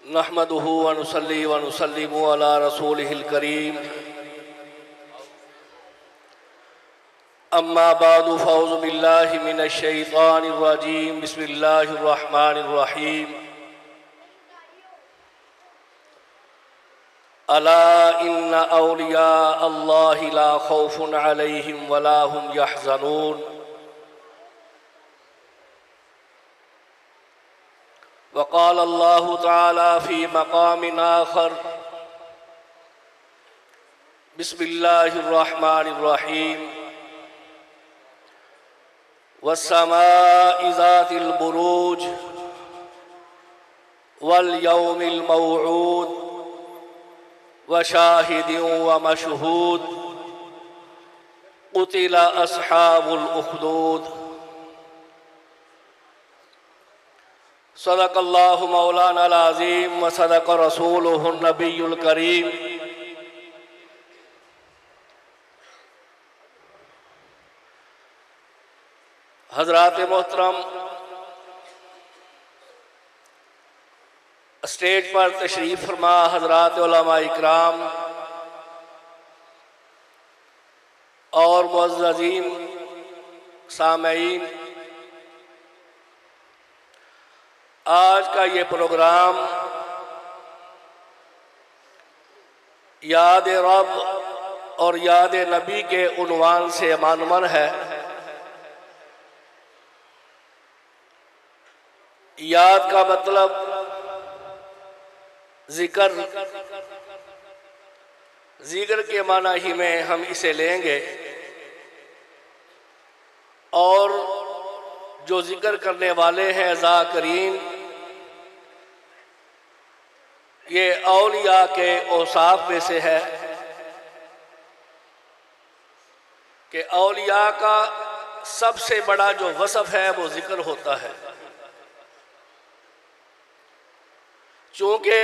नहमदुहु व नुसल्ली व नुसल्लिमु अला रसूलिहिल करीम। अम्मा बादु फ़ौज़ु बिल्लाहि मिनश शैतानिर रजीम। बिस्मिल्लाहिर रहमानिर रहीम। अला इन्ना औलिया अल्लाहि ला खौफुन अलैहिम वला हुम यहज़नून। वक़ाल अल्लाहु तआला फ़ी मक़ामिन आख़र। बिस्मिल्लाहिर रहमानिर रहीम। वस्समाइ ज़ातिल बुरूज वल यौमिल मौऊद व शाहिदिन व मशहूद क़ुतिला अस्हाबुल उख़दूद। सदक़ल्लाहु मौलानाल अज़ीम व सदक़ रसूलुहुन नबियुल करीम। हज़रात मोहतरम, स्टेज पर तशरीफ़ फरमा हज़रात उलमा इकराम और मुअज़्ज़ज़ीन सामईन, आज का ये प्रोग्राम याद रब और याद नबी के उन्वान से मानमन है। याद का मतलब जिक्र, जिक्र के माना ही में हम इसे लेंगे और जो जिक्र करने वाले हैं ज़ाकिरीन, ये औलिया के औसाफ में से है कि औलिया का सबसे बड़ा जो वसफ है वो जिक्र होता है। चूँकि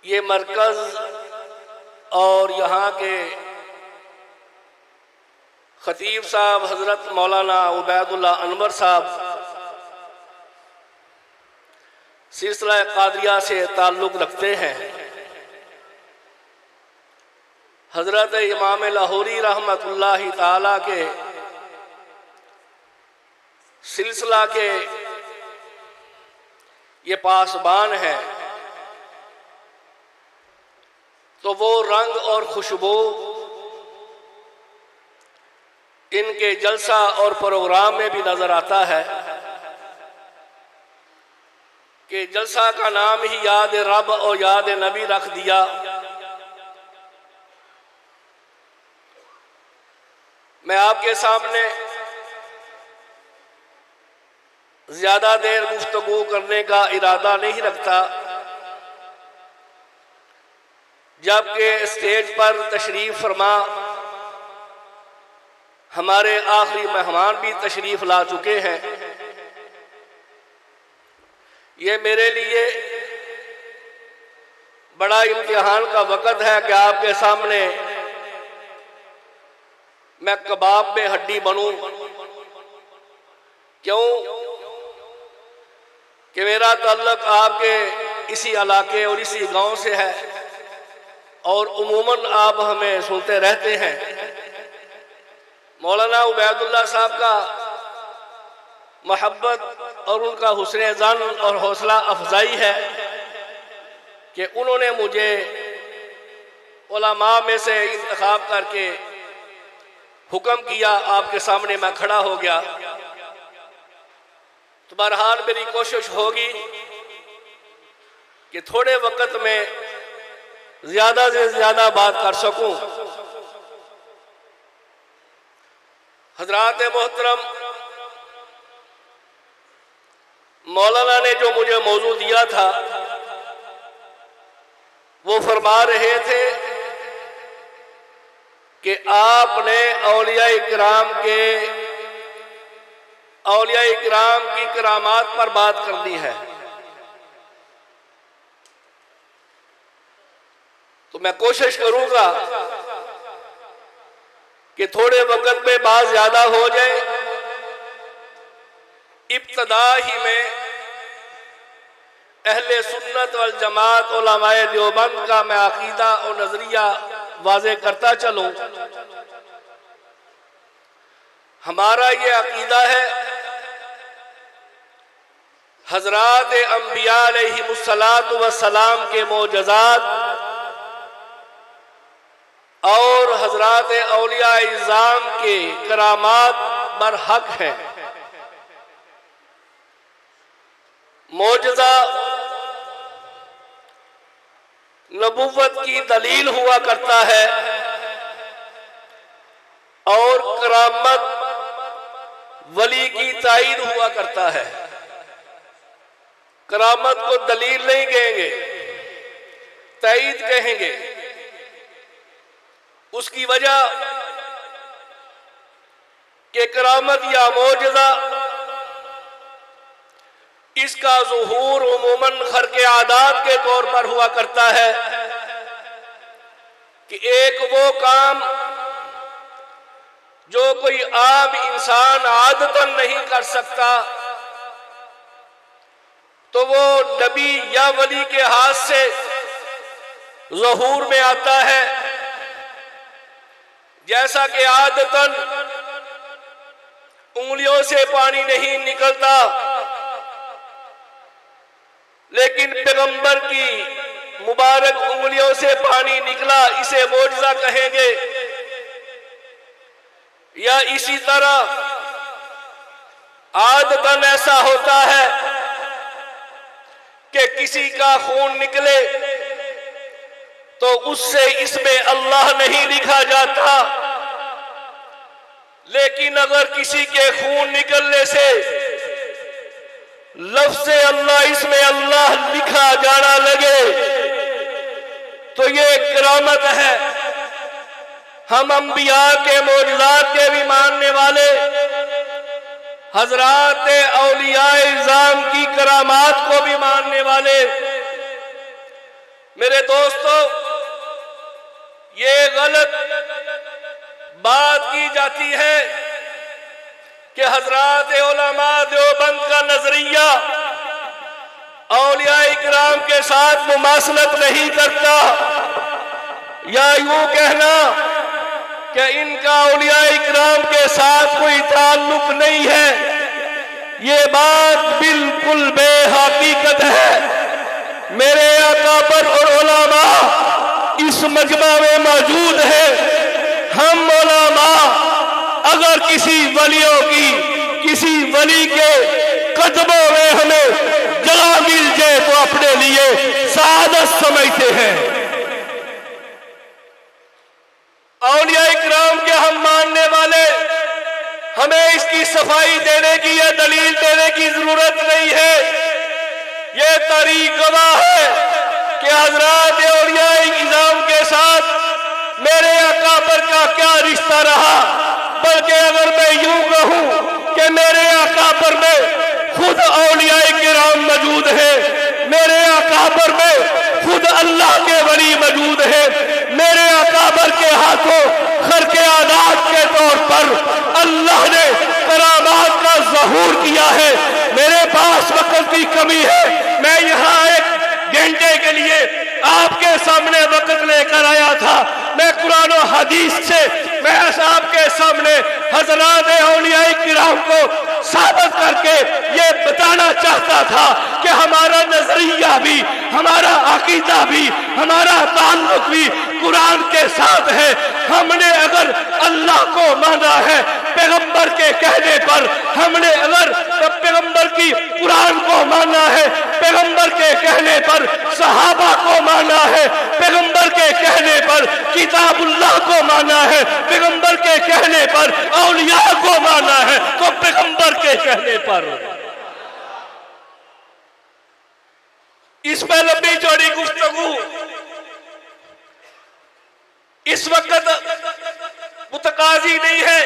ये मरकज़ और यहाँ के खतीब साहब हज़रत मौलाना उबैदुल्लाह अनवर साहब सिलसिला क़ादिरिया से ताल्लुक़ रखते हैं। हज़रत इमाम लाहौरी रहमतुल्लाहि ताला के सिलसिला के ये पासबान है, तो वो रंग और खुशबू इनके जलसा और प्रोग्राम में भी नजर आता है कि जलसा का नाम ही याद रब और याद नबी रख दिया। मैं आपके सामने ज्यादा देर गुफ्तगू करने का इरादा नहीं रखता, जबकि स्टेज पर तशरीफ फरमा हमारे आखिरी मेहमान भी तशरीफ ला चुके हैं। ये मेरे लिए बड़ा इम्तिहान का वक़्त है कि आपके सामने मैं कबाब में हड्डी बनूं। क्यों कि मेरा ताल्लुक आपके इसी इलाके और इसी गांव से है और उमूमन आप हमें सुनते रहते हैं। मौलाना उबैदुल्लाह साहब का मोहब्बत और उनका हुस्न ज़न और हौसला अफजाई है कि उन्होंने मुझे उलमा में से इंतखाब करके हुक्म किया, आपके सामने मैं खड़ा हो गया। तो बहरहाल मेरी कोशिश होगी कि थोड़े वक्त में ज्यादा से ज्यादा बात कर सकूं। हजरात मोहतरम, मौलाना ने जो मुझे मौजू दिया था वो फरमा रहे थे कि आपने औलिया इकराम की करामात पर बात करनी है। तो मैं कोशिश करूंगा कि थोड़े वक्त में बात ज्यादा हो जाए। इब्तदा ही में अहले सुन्नत वल जमात उलमाए देवबंद का मैं अकीदा और नजरिया वाज़े करता चलूं। हमारा ये अकीदा है, हजरात अंबिया अलैहिमुस्सलातु वस्सलाम के मोजज़ात और हजरात औलिया इज़ाम के करामात बरहक हैं। मोजज़ा नबुव्वत की दलील हुआ करता है और करामत वली की ताईद हुआ करता है। करामत को दलील नहीं कहेंगे, ताईद कहेंगे। उसकी वजह कि करामत या मोजज़ा इसका ज़ुहूर उमूमन खर्के आदात के तौर पर हुआ करता है कि एक वो काम जो कोई आम इंसान आदतन नहीं कर सकता, तो वो नबी या वली के हाथ से ज़ुहूर में आता है। जैसा कि आदतन उंगलियों से पानी नहीं निकलता, लेकिन पैगंबर की मुबारक उंगलियों से पानी निकला, इसे मोजज़ा कहेंगे। या इसी तरह आदतन ऐसा होता है कि किसी का खून निकले तो उससे इसमें अल्लाह नहीं लिखा जाता, लेकिन अगर किसी के खून निकलने से लफ्ज़ अल्लाह इसमें अल्लाह लिखा जाना लगे तो ये करामत है। हम अंबिया के मोजज़ात के भी मानने वाले, हजरात औलियाए इज़ाम की करामात को भी मानने वाले। मेरे दोस्तों, ये गलत बात की जाती है कि हजरात उलमा देवबंद का नजरिया औलिया इकराम के साथ मुमासलत नहीं करता, या यूं कहना कि इनका औलिया इकराम के साथ कोई ताल्लुक नहीं है, ये बात बिल्कुल बेहकीकत है। मेरे अकाबर और उलमा इस मजमा में मौजूद है। हम उलमा अगर किसी वलियों की, किसी वली के कदमों में हमें जगह मिल जाए तो अपने लिए सादत समझते हैं। औलिया इकराम के हम मानने वाले, हमें इसकी सफाई देने की या दलील देने की जरूरत नहीं है। ये तारीख गवाह है कि हजरात औलिया इज़ाम के साथ मेरे अकाबर का क्या रिश्ता रहा। बल्कि अगर मैं यूं कहूं कि मेरे अकाबर में खुद औलिया किराम मौजूद है, मेरे अकाबर में खुद अल्लाह के वली मौजूद है, मेरे अकाबर के हाथों खरके आदात के तौर पर अल्लाह ने करामात का ज़हूर किया है। मेरे पास वक्त की कमी है, मैं यहाँ एक घंटे के लिए आपके सामने वक्त लेकर आया था। मैं कुरान और हदीस से मैं आपके सामने हजरात औलिया किराम को साबित करके ये बताना चाहता था कि हमारा नजरिया भी, हमारा अकीदा भी, हमारा ताल्लुक भी कुरान के साथ है। हमने अगर अल्लाह को माना है पैगंबर के कहने पर, हमने अगर पैगंबर की कुरान को माना है पैगंबर के कहने पर, सहाबा को माना है पैगंबर के कहने पर, किताबुल्लाह को माना है पैगंबर के कहने पर, औलिया को माना है तो पैगंबर के कहने पर। इस पर लंबी चौड़ी गुफ्तगू इस वक्त मुतकाजी नहीं है,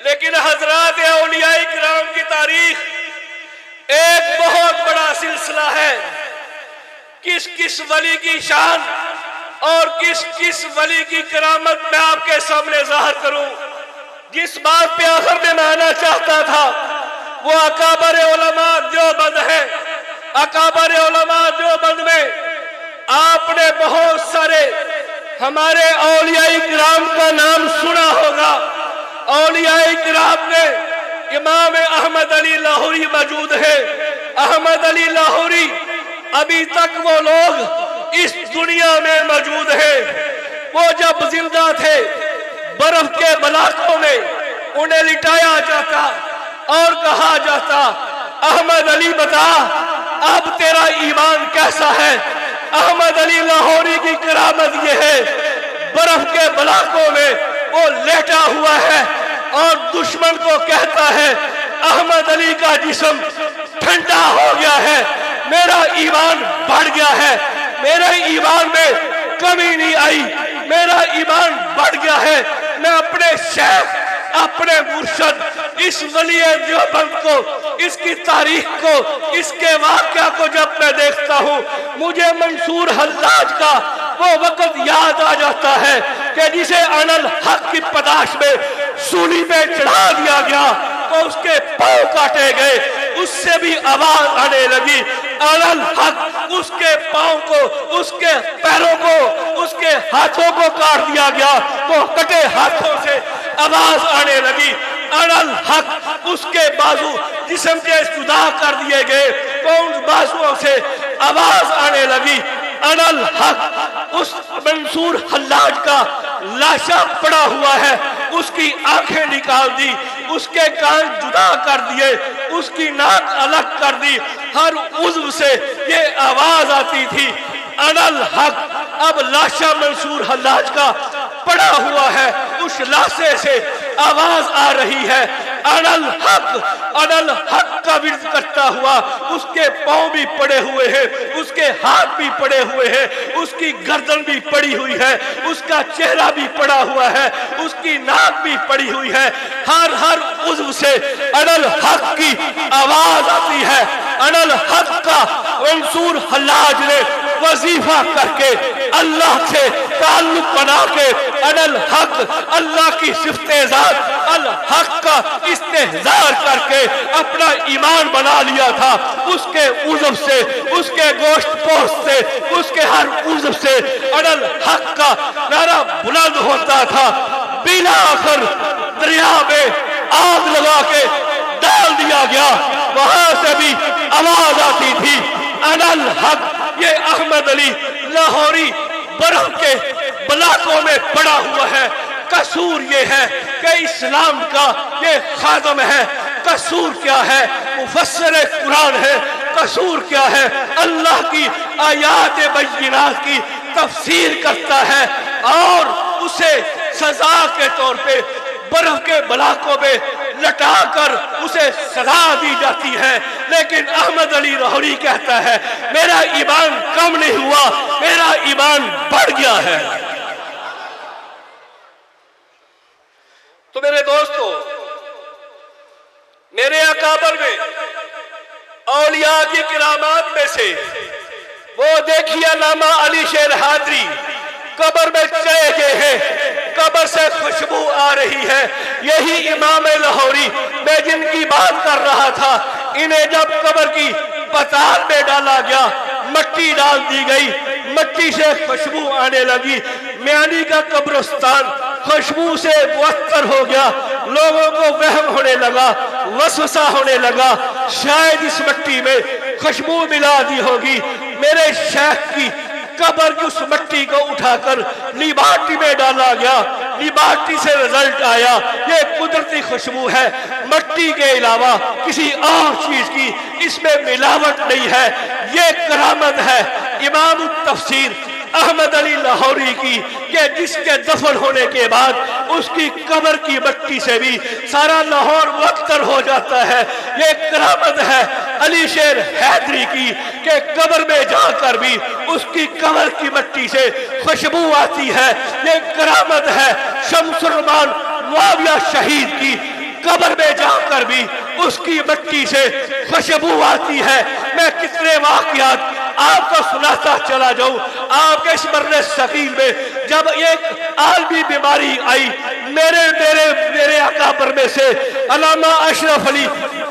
लेकिन हजरात औलिया किराम की तारीख एक बहुत बड़ा सिलसिला है। किस किस वली की शान और किस किस वली की करामत मैं आपके सामने जाहिर करूं। जिस बात पे आखिर में मैं आना चाहता था वो अकाबर उलमा देवबंद है। अकाबर उलमा देवबंद में आपने बहुत सारे हमारे औलिया किराम का नाम सुना होगा। औलिया किराम में इमाम अहमद अली लाहौरी मौजूद है। अहमद अली लाहौरी अभी तक वो लोग इस दुनिया में मौजूद है। वो जब जिंदा थे बर्फ के बलाकों में उन्हें लिटाया जाता और कहा जाता, अहमद अली बता अब तेरा ईमान कैसा है। अहमद अली लाहौरी की करामत यह है, बर्फ के बलाकों में वो लेटा हुआ है और दुश्मन को कहता है, अहमद अली का जिस्म ठंडा हो गया है, मेरा ईमान बढ़ गया है, मेरे ईमान में कमी नहीं आई, मेरा ईमान बढ़ गया है। मैं अपने शेख, अपने मुर्शद, इस वली देवबंद को, इसकी तारीख को, इसके वाक़या को जब मैं देखता हूँ, मुझे मंसूर हल्लाज का वो वक्त याद आ जाता है कि जिसे अनल हक की पदाश में सूली पे चढ़ा दिया गया तो उसके पांव काटे गए। उससे भी आवाज आने लगी, अनल हक, उसके पांव को, उसके पैरों को, उसके हाथों को काट दिया गया तो कटे हाथों से आवाज आने लगी, अनल हक, उसके बाजू जिस्म के जुदा कर दिए गए तो उन बाजुओं से आवाज आने लगी, अनल हक, उस मंसूर हल्लाज का लाशा पड़ा हुआ है, उसकी आंखें निकाल दी, उसके कान जुदा कर दिए, उसकी नाक अलग कर दी, हर उज़्व से ये आवाज आती थी, अनल हक। अब लाशा मंसूर हल्लाज का पड़ा हुआ है, उस लाशे से आवाज आ रही है, अनल हक का विर्द करता हुआ। उसके पांव भी पड़े हुए हैं, उसके हाथ भी पड़े हुए हैं, उसकी गर्दन भी पड़ी हुई है, उसका चेहरा भी पड़ा हुआ है, उसकी नाक भी पड़ी हुई है, हर उज़्व से अनल हक की आवाज आती है। अनल हक का मंसूर हल्लाज ने वजीफा करके अल्लाह से ताल्लुक बना के अनल हक, अल्लाह की सिफ़ते ज़ात अल हक का इस्तेहज़ार करके अपना ईमान बना लिया था। उसके उज़्व से, उसके गोश्त पोस्ट से, उसके हर उज़्व से अनल हक का नारा बुलंद होता था। बिना आखिर दरिया में आग लगा के डाल दिया गया, वहां से भी आवाज आती थी, अनल हक। ये अहमद अली लाहौरी बर्फ के बलाकों में पड़ा हुआ है। कसूर ये है कि इस्लाम का ये खादम है। कसूर क्या है? मुफस्सिर कुरान है। कसूर क्या है? अल्लाह की आयात बय्यिनात की तफसीर करता है और उसे सजा के तौर पे बर्फ के बलाकों में लटाकर उसे सजा दी जाती है। लेकिन अहमद अली लाहौरी कहता है, मेरा ईमान कम नहीं हुआ, मेरा ईमान बढ़ गया है। तो मेरे दोस्तों, मेरे अकाबर में औलिया की किरामात में से वो देखिए अल्लामा अली शेर हादरी कब्र में चले गए हैं, कब्र से खुशबू आ रही है। यही इमाम लाहौरी मैं जिनकी बात कर रहा था, इन्हें जब कब्र की पताल में डाला गया, मट्टी डाल दी गई, मट्टी से खुशबू आने लगी। म्यानी का कब्रिस्तान खुशबू से मुअत्तर हो गया। लोगों को वहम होने लगा, वसवसा होने लगा, शायद इस मट्टी में खुशबू मिला दी होगी। मेरे शेख की कब्र की उस मट्टी को उठाकर लिबार्टी में डाला गया। लिबार्टी से रिजल्ट आया, ये कुदरती खुशबू है, मट्टी के अलावा किसी और चीज की इसमें मिलावट नहीं है। ये करामत है इमाम तफसीर अहमद अली लाहौरी की, कि जिसके दफन होने के बाद उसकी कब्र की मट्टी से भी सारा लाहौर मुअत्तर हो जाता है। ये करामत है अली शेर हैदरी की, कि कब्र में जाकर भी उसकी कब्र की मट्टी से खुशबू आती है। ये करामत है शमसुर्रहमान मुआविया शहीद की, कब्र में जाकर भी उसकी मट्टी से खुशबू आती है। मैं कितने वाकयात आपको सुनाता चला जाऊं। आपके इस मर्रे सकील में जब एक आलमी बीमारी आई, मेरे अकाबर में से अल्लामा अशरफ अली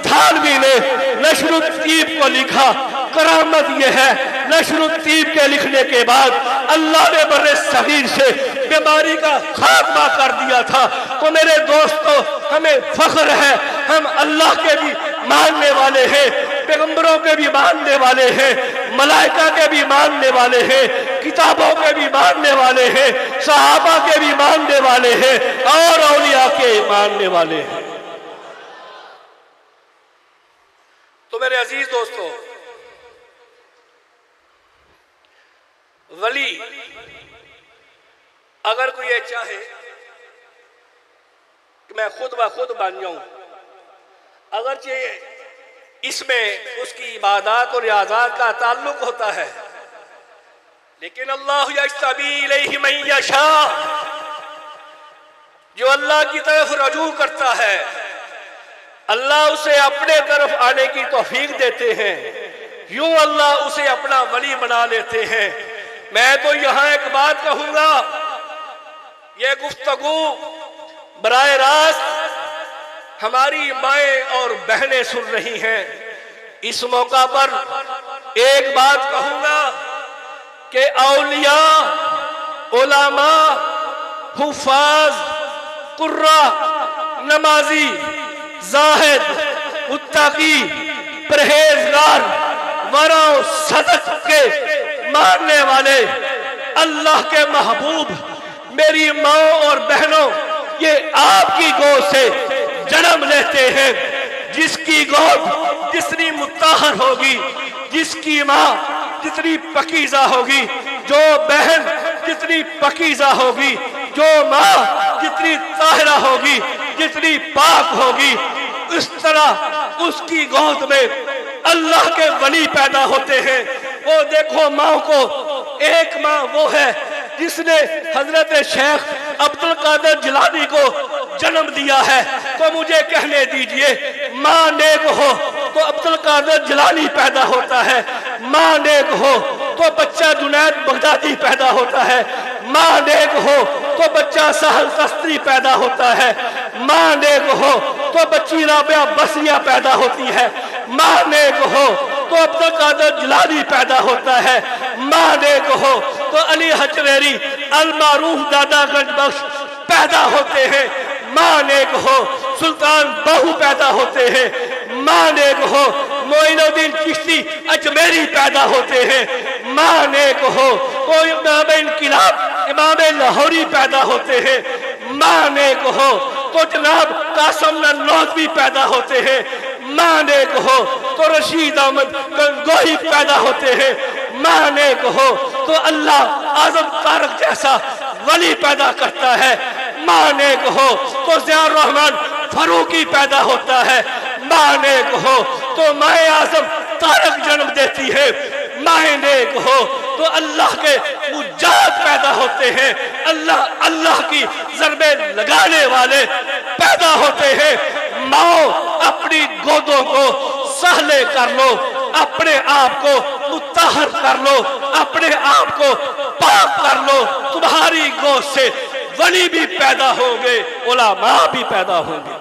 थानवी ने नशरुत तीब को लिखा, करामत यह है, नशरुत्तीब के लिखने के बाद अल्लाह ने बर्रे सगीर से बीमारी का खात्मा कर दिया था। तो मेरे दोस्तों, हमें फख्र है, हम अल्लाह के भी मानने वाले हैं, पैगंबरों के भी मानने वाले हैं, मलाइका के भी मानने वाले हैं, किताबों के भी मानने वाले हैं, सहाबा के भी मानने वाले हैं और औलिया के मानने वाले हैं। तो मेरे अजीज दोस्तों, वली अगर कोई ये चाहे कि मैं खुद ब खुद बन जाऊं, अगरचे इसमें उसकी इबादत और रियाज़त का ताल्लुक होता है, लेकिन अल्लाह यज्तबी इलैहि मन यशा, जो अल्लाह की तरफ रजू करता है, अल्लाह उसे अपने तरफ आने की तौफीक देते हैं, यूं अल्लाह उसे अपना वली बना लेते हैं। मैं तो यहां एक बात कहूंगा, ये गुफ्तगू बराए रास्त हमारी माएं और बहनें सुन रही हैं। इस मौका पर एक बात कहूंगा कि औलिया, उलामा, हुफाज, कुर्रा, नमाजी, जाहिद, मुत्तकी, परहेजगार, वरा सदक के मानने वाले अल्लाह के महबूब, मेरी माओ और बहनों, ये आपकी गोद से जन्म लेते हैं। जिसकी गोद जितनी मुत्ताहर होगी, जिसकी माँ जितनी पकीज़ा होगी, जो बहन जितनी पकीज़ा होगी, जो माँ जितनी ताहिरा होगी, जितनी पाक होगी, इस तरह उसकी गोद में अल्लाह के वली पैदा होते हैं। वो देखो माँ को, एक माँ वो है जिसने हजरत शेख अब्दुल कादिर जिलानी को जन्म दिया है। तो मुझे कहने दीजिए, माँ नेक हो तो अब्दुल कादिर जिलानी पैदा होता है, माँ नेक हो तो बच्चा जुनैद बगदादी पैदा होता है, माँ नेक हो तो बच्चा सहल तस्ती पैदा होता है, माँ नेक हो तो बच्ची राबिया बसिया पैदा होती है, माँ नेक हो तो अब्दुल कादिर जिलानी पैदा होता है, माँ नेक हो तो अली हजवेरी अल मारूफ दादागंज बख्श पैदा होते हैं, माँ नेक हो सुल्तान बाहू पैदा होते हैं, माँ नेक हो मोइनुद्दीन चिश्ती अजमेरी पैदा होते हैं, माँ नेक हो तो इमाम इनकिलाब इमाम लाहौरी पैदा होते हैं, माँ नेक हो तो जनाब कासम ननौतवी पैदा होते हैं, माँ नेक हो तो रशीद अहमद गंगोही पैदा होते हैं, माँ नेक हो तो अल्लाह आजम तारक जैसा वली पैदा करता है, माँ नेक हो तो ज़ियाउर रहमान फारूकी पैदा होता है, माँ नेक हो तो माए आजम तारक जन्म देती है, माँ नेक हो तो अल्लाह के मुजाहिद पैदा होते हैं, अल्लाह की ज़रबे लगाने वाले पैदा होते हैं। माओ, अपनी गोदों को सहले कर लो, अपने आप को मुत्ताहर कर लो, अपने आप को पाक कर लो, तुम्हारी गोद से वली भी पैदा होंगे, उलमा भी पैदा होंगे।